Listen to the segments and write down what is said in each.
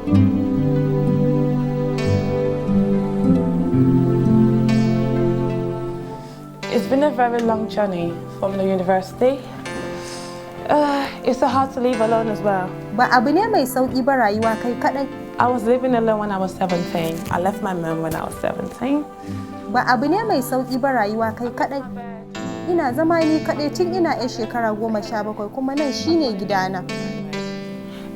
It's been a very long journey from the university. It's so hard to live alone as well. Ba abu ne mai sauki ba rayuwa kai kadai. I was living alone when I was 17. I left my mom when I was 17. Ba abu ne mai sauki ba rayuwa kai kadai. Ina zama ni kadai tun ina 'yar shekara 17 kuma nan shine gidana.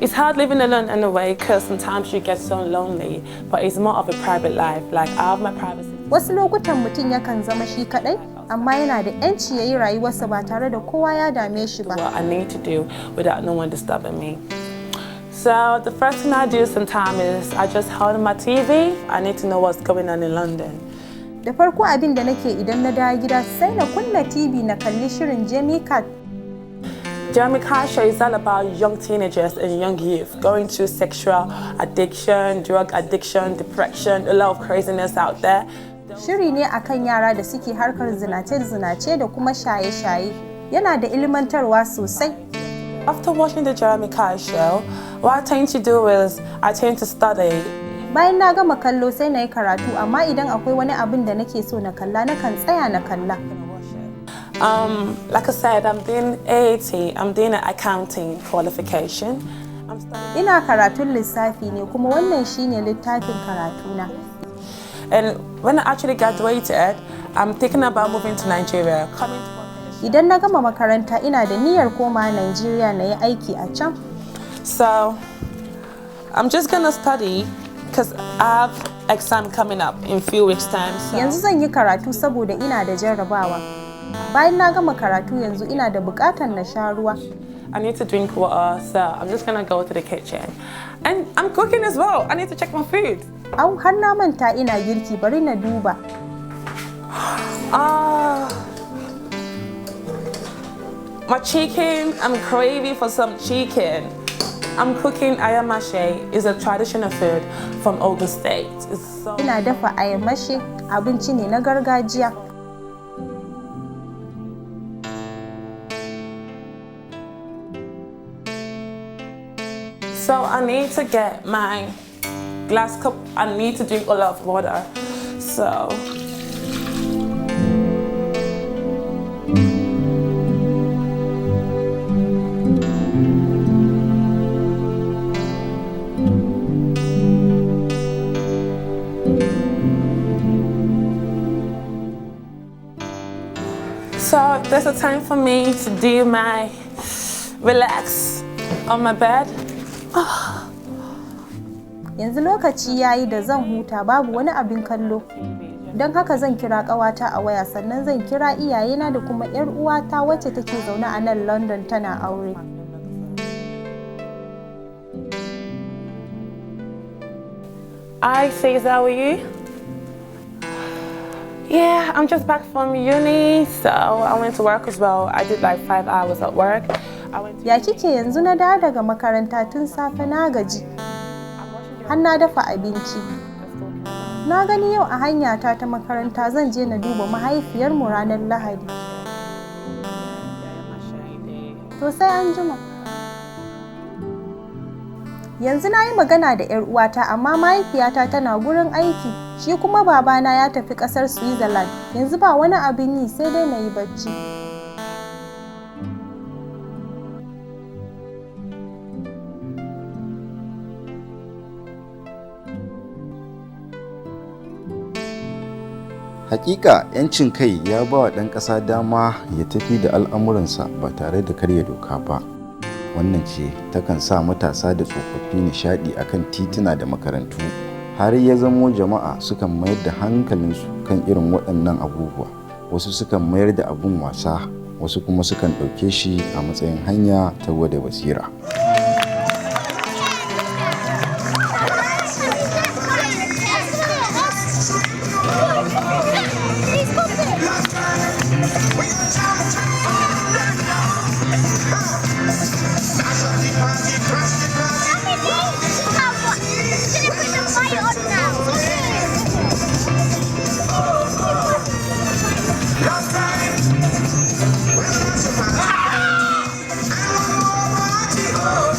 It's hard living alone in a way because sometimes you get so lonely, but it's more of a private life. Like I have my privacy. Wasu lokutan mutum yakan zama shi kadai, amma yana da 'yanci yayi rayuwarsa ba tare da kowa ya dame shi ba. What I need to do without no one disturbing me. So the first thing I do sometimes is I just hold on my TV. I need to know what's going on in London. Da farko abin da nake idan na dawo gida sai na kunna TV na kalli shirin Jamie Cat. Jamie Cat show is all about young teenagers and young youth going through sexual addiction, drug addiction, depression, a lot of craziness out there. Shiri ne akan yara da suke harkar zinace-zinace da kuma shaye-shaye. Yana da ilmantarwa sosai. After watching the Jamie Cat show, what I tend to do is I tend to study. Bayan na gama kallo sai na yi karatu, amma idan akwai wani abin da nake so na kalla nakan tsaya na kalla. Like I said, I'm doing AAT, I'm doing an accounting qualification. Ina karatun lissafi ne kuma wannan shine littafin karatuna. And when I actually graduated, I'm thinking about moving to Nigeria. Idan na gama makaranta ina da niyyar koma Nigeria na yi aiki a can. So I'm just gonna study because I have exam coming up in a few weeks time. So. Yanzu zan yi karatu saboda ina da jarrabawa. Bayan na gama karatu yanzu ina da bukatar na sha ruwa. I need to drink water, so I'm just gonna go to the kitchen. And I'm cooking as well. I need to check my food. Au har na manta ina girki, bari na duba. My chicken, I'm craving for some chicken. I'm cooking ayamashi. It's a traditional food from Ogun State. Ina dafa ayamashi, abinci ne na gargajiya. So I need to get my glass cup. I need to drink a lot of water. So. So there's a time for me to do my relax on my bed. Yanzu lokaci yayi da zan huta, babu wani abin kallo. Don haka zan kira ƙawata a waya, sannan zan kira iyayena da kuma 'yar uwata wacce take zaune a nan London tana aure. Hi, Cesar, were you? Yeah, I'm just back from uni, so I went to work as well. I did like 5 hours at work. Ya kike yanzu na dawo daga makaranta tun safe na gaji. Har na dafa abinci. Na gani yau a hanyata ta makaranta zan je na duba mahaifiyarmu ranar Lahadi. To sai an jima. Yanzu na yi magana da 'yar uwata amma mahaifiyata tana gurin aiki. Shi kuma babana ya tafi ƙasar Switzerland. Yanzu ba wani abin yi sai dai na yi bacci. Hakika 'yancin kai ya ba wa ɗan ƙasa dama ya tafi da al'amuransa ba tare da karya doka ba. Wannan ce takan sa matasa da tsofaffi nishaɗi akan tituna da makarantu. Har ya zamo jama'a sukan mayar da hankalinsu kan irin waɗannan abubuwa. Wasu sukan mayar da abun wasa, wasu kuma sukan ɗauke shi a matsayin hanya ta gwada basira. Oh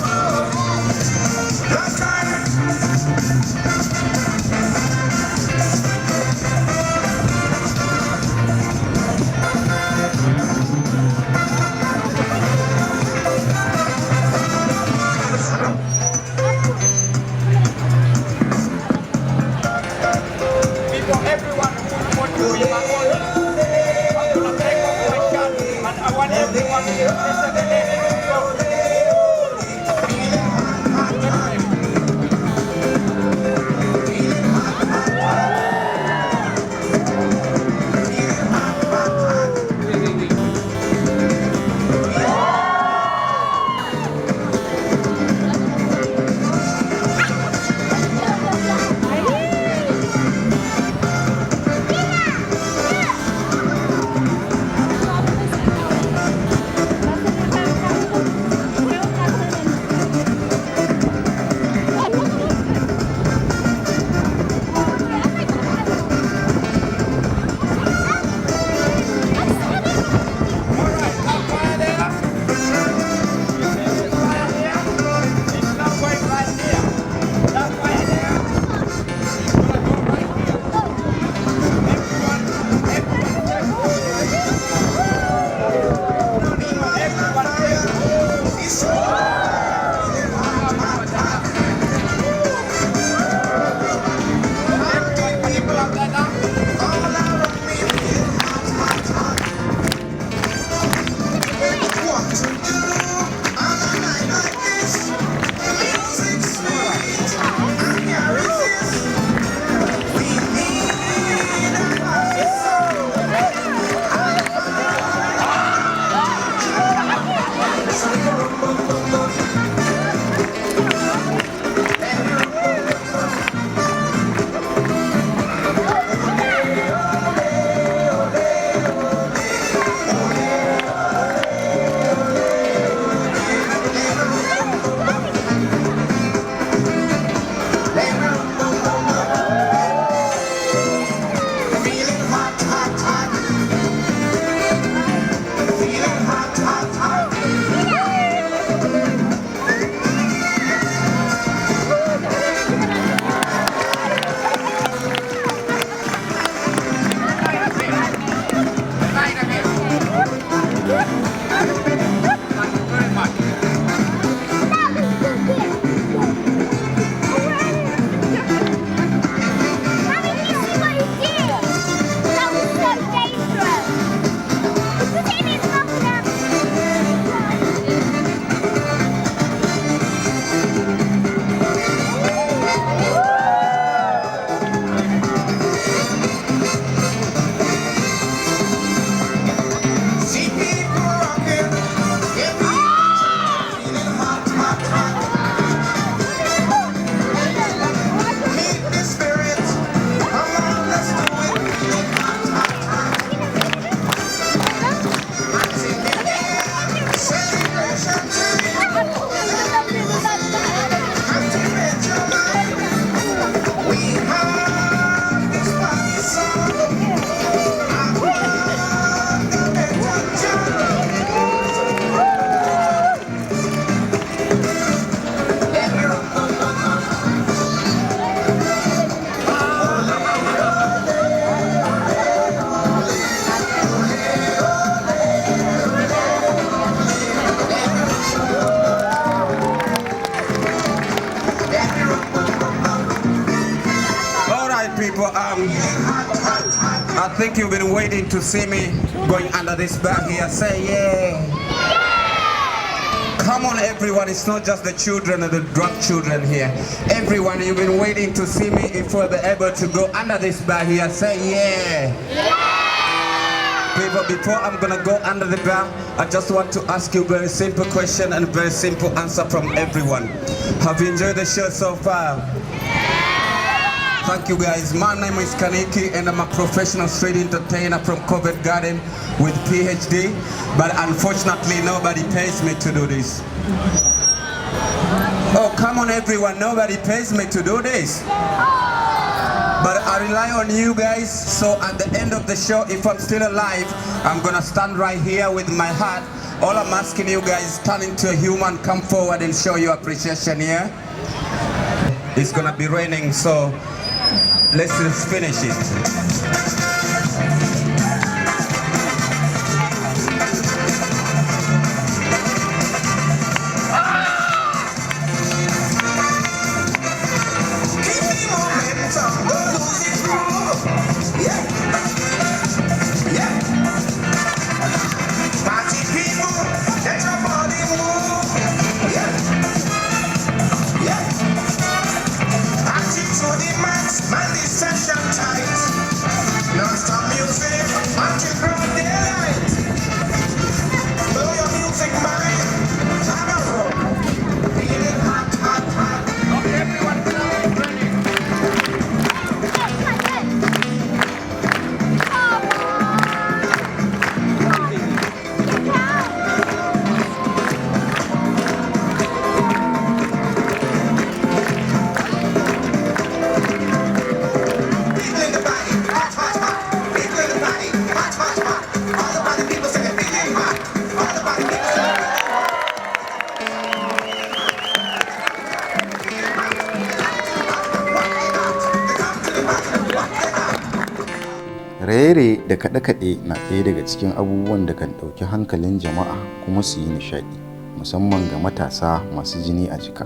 people, I think you've been waiting to see me going under this bar here. Say yeah. Come on everyone, it's not just the children and the drunk children here. Everyone, you've been waiting to see me if we're able to go under this bar here. Say yeah. People, before I'm gonna go under the bar, I just want to ask you a very simple question and a very simple answer from everyone. Have you enjoyed the show so far? Thank you guys. My name is Kaniki and I'm a professional street entertainer from Covent Garden with PhD, but unfortunately nobody pays me to do this. Oh, come on everyone, nobody pays me to do this. But I rely on you guys, so at the end of the show, if I'm still alive, I'm gonna stand right here with my heart. All I'm asking you guys, turn into a human, come forward and show your appreciation here. It's gonna be raining, so let's just finish it. Raye da kaɗe-kaɗe na ɗaya daga cikin abubuwan da kan ɗauki hankalin jama'a kuma su yi nishaɗi, musamman ga matasa masu jini a jika.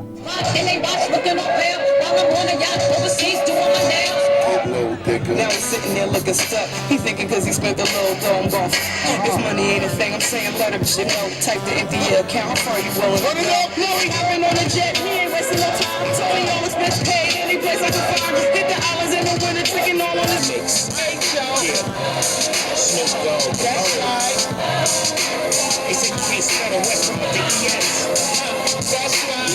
Now he's sitting there looking stuck. He thinking cause he spent a little dome bump. If money ain't a thing, I'm saying let him shit out. Type the empty account, how far you willing to go? He hopping on a jet, he ain't wasting no time. Told he always been paid, any place I can find. Get the hours in the winter, chicken all on his mix. Hey, y'all. Snoop Dogg, that's right. He said you can't smell the West from the DES. That's right.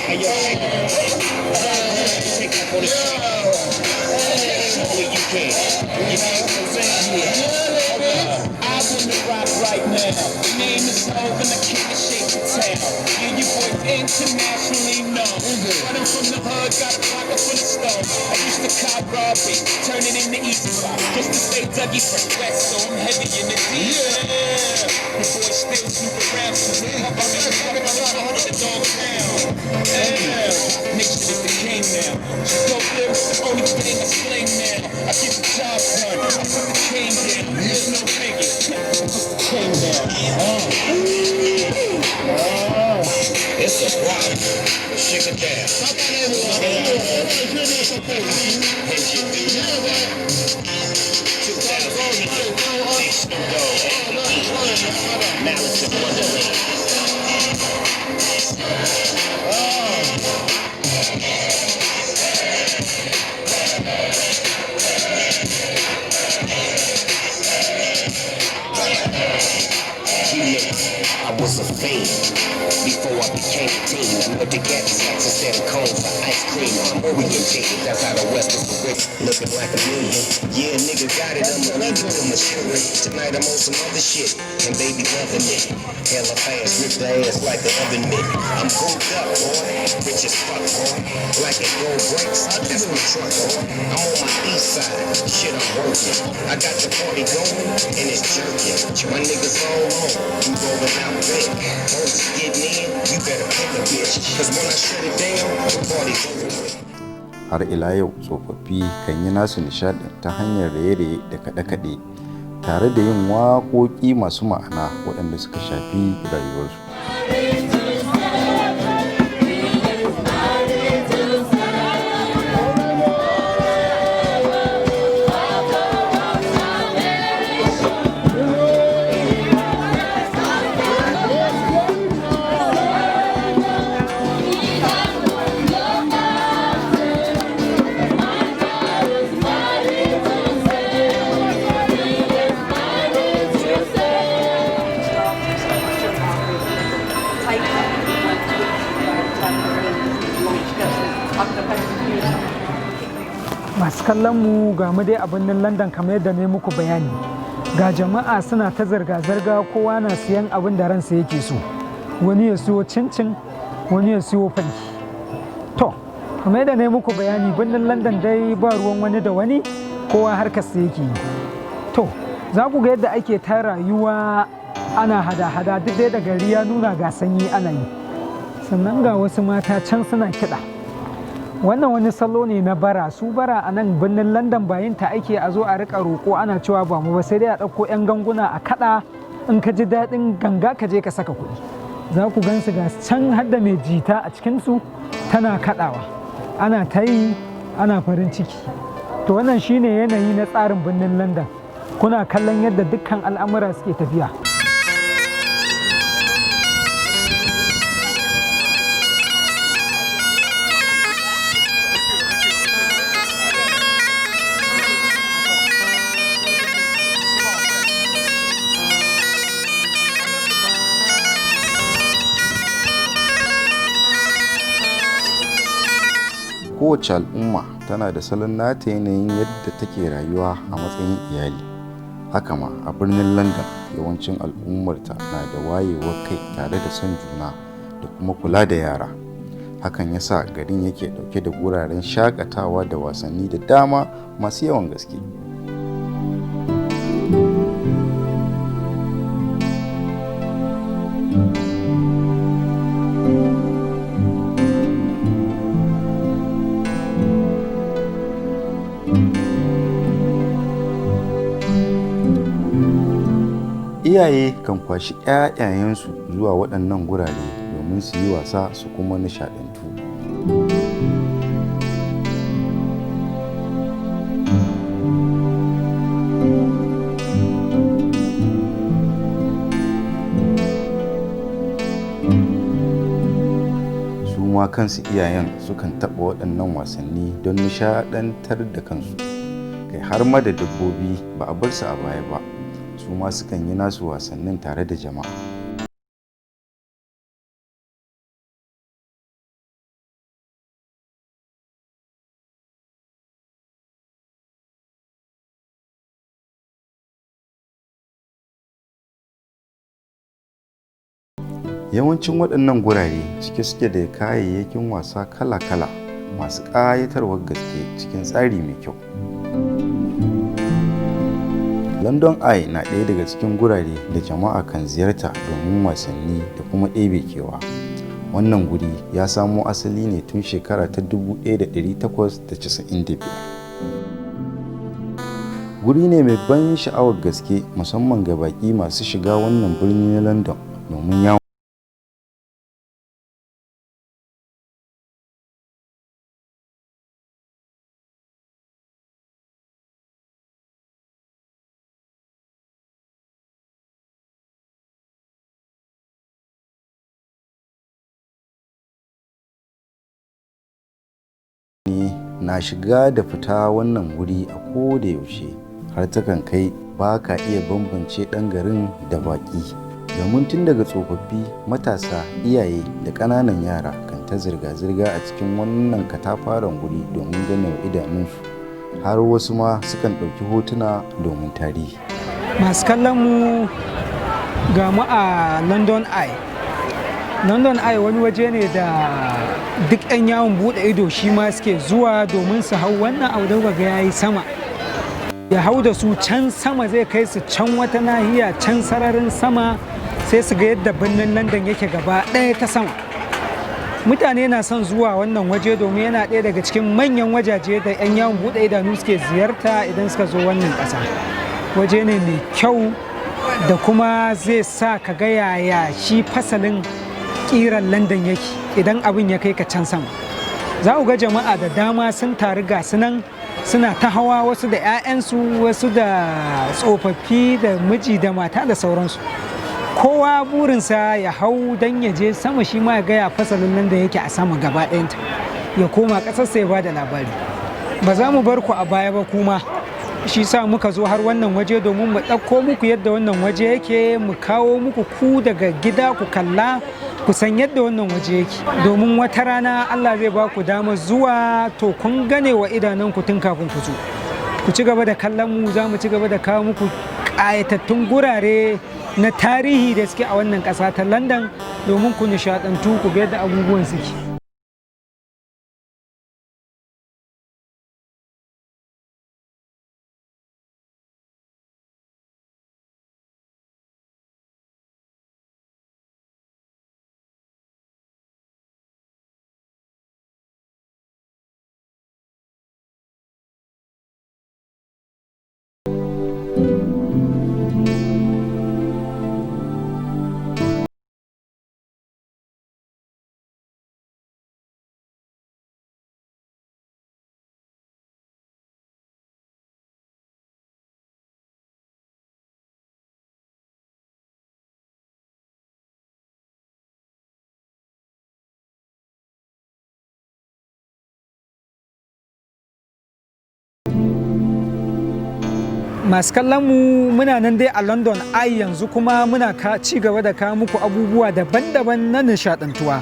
Hey, yo, take that for the show. Only you can. You know what I'm saying? I wouldn't rock right now. The name is Hov and I can't shake the town. Yeah, your boy's internationally known. Running from the hood, got a pocket full of stone. I used to cop robbery, turn it into easy spot. Just to stay Dougie from West, so I'm heavy in the deep. Yeah. The boy still super ransom. How about me? I'm in the dog town. Yeah. Nigga is the king now. Dope lyrics, the only thing I sling now. I get the job done. I put the king down. There's no biggie. King down. It's a problem. Shake it down. Malice in Wonderland. I was a fiend before I became a teen. I know to get snacks instead of cones for ice cream. I'm Orient Jade, that's how the West is the rich, looking like a million. Yeah, nigga got it, I'm a nigga to mature. Tonight I'm on some other shit, and baby loving it. Hella fast, rip the ass like an oven mitt. I'm gooped up, boy, rich as fuck, boy. Like it gold brakes, that's my truck, boy. I'm on my east side, shit I'm working. I got the party going, and it's jerking. My niggas all on, you rolling out big. Once you getting in, you better pick a bitch. Cause when I shut it down, the party's over with. Har ila yau tsofaffi kan yi nasu nishaɗin ta hanyar raye-raye da kaɗe-kaɗe tare da yin waƙoƙi masu ma'ana waɗanda suka shafi rayuwarsu. Masu kallon mu ga mu dai a birnin London kamar yadda ne muku bayani. Ga jama'a suna ta zirga-zirga, kowa na siyan abin da ransa yake so. Wani ya siyo cincin, wani ya siyo fanki. To, kamar yadda ne muku bayani birnin London dai ba ruwan wani da wani, kowa harkarsa yake yi. To, za ku ga yadda ake ta rayuwa ana hada-hada duk dai da gari ya nuna ga sanyi ana yi. Sannan ga wasu mata can suna kiɗa. Wannan wani salo ne na bara. Su bara a nan birnin London bayin ta ake a zo a rika roƙo ana cewa ba mu ba, sai dai a ɗauko 'yan ganguna a kaɗa, in ka ji daɗin ganga ka je ka saka kuɗi. Za ku gan su ga can har da mai jita a cikinsu tana kaɗawa. Ana ta yi ana farin ciki. To wannan shine yanayi na tsarin birnin London. Kuna kallon yadda dukkan al'amura suke tafiya. Kowace al'umma tana da salon nata yanayin yadda take rayuwa a matsayin iyali. Haka ma a birnin London yawancin al'ummarta na da wayewar kai tare da son juna da kuma kula da yara. Hakan ya sa garin yake dauke da wuraren shakatawa da wasanni da dama masu yawan gaske. Iyaye kan kwashi 'ya'yayensu zuwa waɗannan gurare domin su yi wasa su kuma nishaɗantu. Su ma kansu iyayen sukan taɓa waɗannan wasanni don nishaɗantar da kansu. Kai har ma da dabbobi ba a bar su a baya ba. Su ma sukan yi nasu wasannin tare da jama'a. Yawancin waɗannan gurare cike suke da kayayyakin wasa kala-kala masu ƙayatarwar gaske cikin tsari mai kyau. London Eye na ɗaya daga cikin gurare da jama'a kan ziyarta domin wasanni da kuma ɗebe kewa. Wannan guri ya samo asali ne tun shekara ta 1895. Guri ne mai ban sha'awar gaske musamman ga baƙi masu shiga wannan birni na London domin yawon. Na shiga da fita wannan wuri a koda yaushe har takan kai ba ka iya bambance ɗan garin da baƙi. Domin tun daga tsofaffi, matasa, iyaye da ƙananan yara kan ta zirga-zirga a cikin wannan katafaren wuri domin ganin idanunsu, har wasu ma sukan ɗauki hotuna domin tarihi. Masu kallon mu ga mu a London Eye. London Eye wani waje ne da duk 'yan yawon bude ido shi ma suke zuwa domin su hau wannan abu da ga yayi sama. Ya hau da su can sama zai kai su can wata nahiya can sararin sama, sai su ga yadda birnin London yake gaba ɗaya ta sama. Mutane na son zuwa wannan waje domin yana ɗaya daga cikin manyan wajaje da 'yan yawon bude idanu suke ziyarta idan suka zo wannan ƙasa. Waje ne mai kyau da kuma zai sa ka ga yaya shi fasalin kiran London yake idan abin ya kai ka can sama. Za ku ga jama'a da dama sun taru ga sunan suna ta hawa, wasu da 'ya'yansu, wasu da tsofaffi da miji da mata da sauransu. Kowa burinsa ya hau don ya je sama shi ma ya gaya fasalin London yake a sama gaba ɗayanta, ya koma ƙasarsa ya ba da labari. Ba za mu bar ku a baya ba kuma, shi sa muka zo har wannan waje domin mu ɗauko muku yadda wannan waje yake, mu kawo muku ku daga gida ku kalla ku san yadda wannan waje yake, domin wata rana Allah zai ba ku damar zuwa to kun gane wa idanunku tun kafin ku zo. Ku ci gaba da kallon mu, za mu ci gaba da kawo muku ƙayatattun gurare na tarihi da suke a wannan ƙasa ta London domin ku nishaɗantu ku ga yadda abubuwan suke. Masu kallon mu muna nan dai a London Eye yanzu kuma muna ci gaba da kawo muku abubuwa daban-daban na nishadantuwa.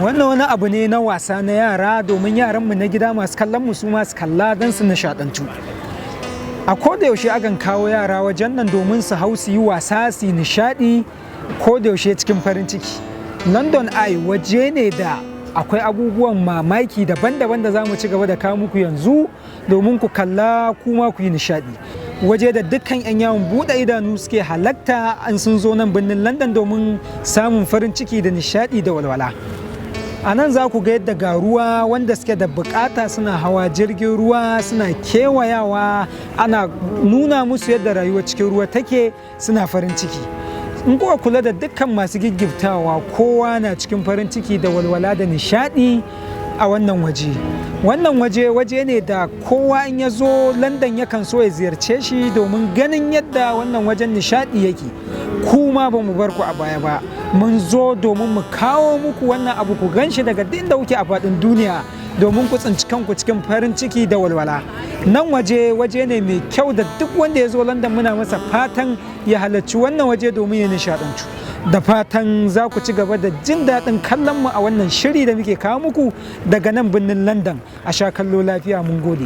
Wannan wani abu ne na wasa na yara domin yaranmu na gida masu kallon mu su masu kalla don su nishadantu. A koda yaushe akan kawo yara wajen nan domin su hau su yi wasa su yi nishadi koda yaushe cikin farin ciki. London Eye waje ne da akwai abubuwan mamaki daban-daban da za mu ci gaba da kawo muku yanzu domin ku kalla kuma ku yi nishadi. Waje da dukkan 'yan yawon buɗe idanu suke halatta an sun zo nan birnin London domin samun farin ciki da nishadi da walwala. A nan za ku ga yadda ga ruwa wanda suke da bukata suna hawa jirgin ruwa suna kewayawa, ana nuna musu yadda rayuwa cikin ruwa take, suna farin ciki. In kuka kula da dukkan masu giggiftawa kowa na cikin farin ciki da walwala da nishadi a wannan waje. Wannan waje ne da kowa in ya zo London yakan so ya ziyarce shi domin ganin yadda wannan wajen nishadi yake. Kuma ba mu bar ku a baya ba, mun zo domin mu kawo muku wannan abu ku gan shi daga inda kuke a faɗin duniya domin ku tsinci kanku cikin farin ciki da walwala. Nan waje ne mai kyau da duk wanda ya zo London muna masa fatan ya halarci wannan waje domin ya nishadantu. Da fatan za ku ci gaba da jin daɗin kallon mu a wannan shiri da muke kawo muku daga nan birnin London. A sha kallo lafiya, mun gode.